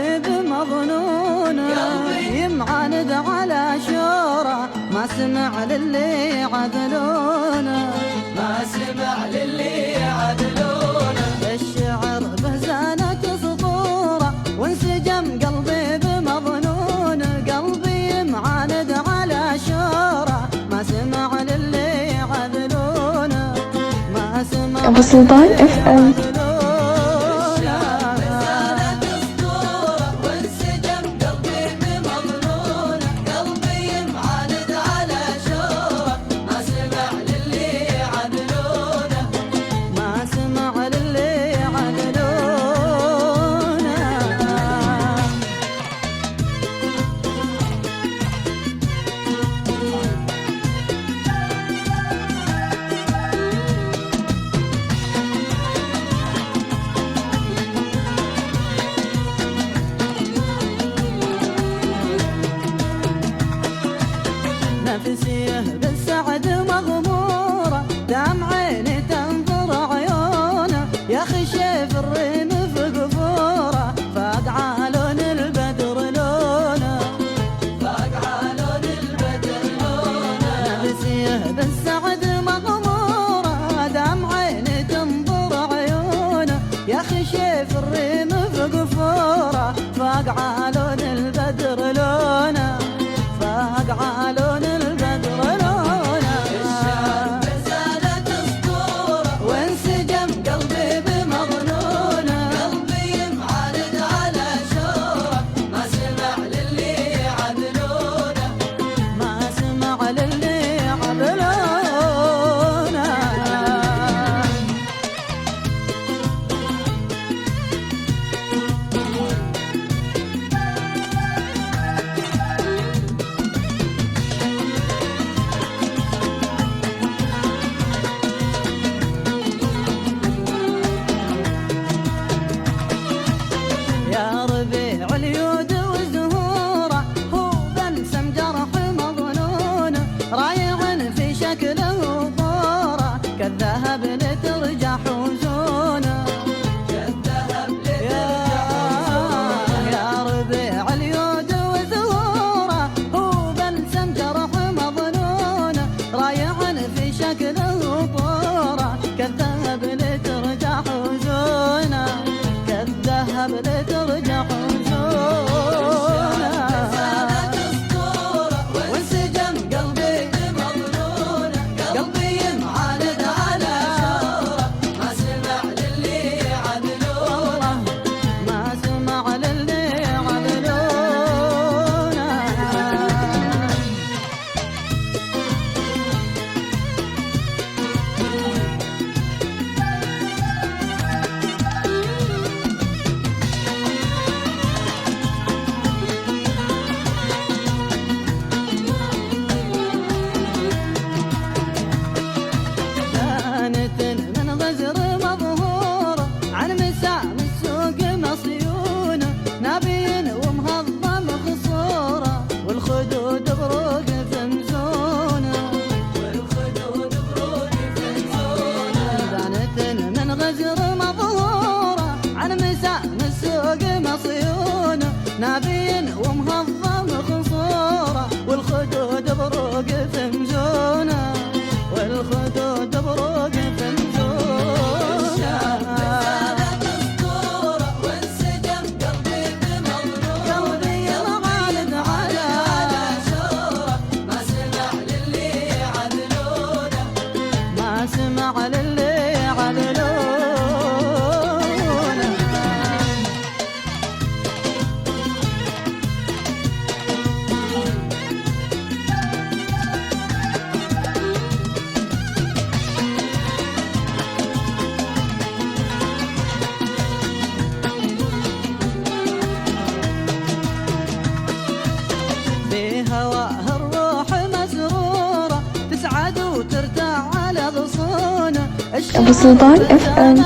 قلبي بمظنون يمعاند على شورى ما سمع للي يعذلونه ما سمع للي يعذلونه. الشعر بهزانة سطوره وانسجم قلبي بمظنون قلبي يمعاند على شورى ما سمع للي يعذلونه ما سمع أبو سلطان FM. نفسيه بالسعد مغمورة دام عيني تنظر عيونه يا أخي شايف الريم في قفوره فاق عالون البدر لونه فاق عالون البدر لونه. نفسيه بالسعد مغمورة دام عيني تنظر عيونه يا أخي شايف الريم في قفوره فاق عالون البدر لونه فاق عالون يا ربيع اليود وزهوره هو بلسم جرح مظنون رايع في شكله طوره كالذهب لترجع حزونه كالذهب لترجع يا ربيع اليود وزهوره هو بلسم جرح مظنون رايع في شكله طوره كالذهب لترجع حزونه كالذهب لترجع حزونه وانسجم قلبي بمظنونه قلبي يمعاند على شوره ما سمع للي يعذلونه ما سمع للي يعذلونه من غزر مظهور عن مسام السوق مصيون نبي ومهضم خصوره والخدود بروق في مزونه والخدود بروق في مزونه. دانة من غزر مظهوره عن مسام السوق مصيون نبي ومهضم خصوره والخدود بروق في مزونه والخدود بروق في سمع للي يعذلونه في هواه الروح مسرورة تسعد وترتاح على غصونه أبو سلطان FM.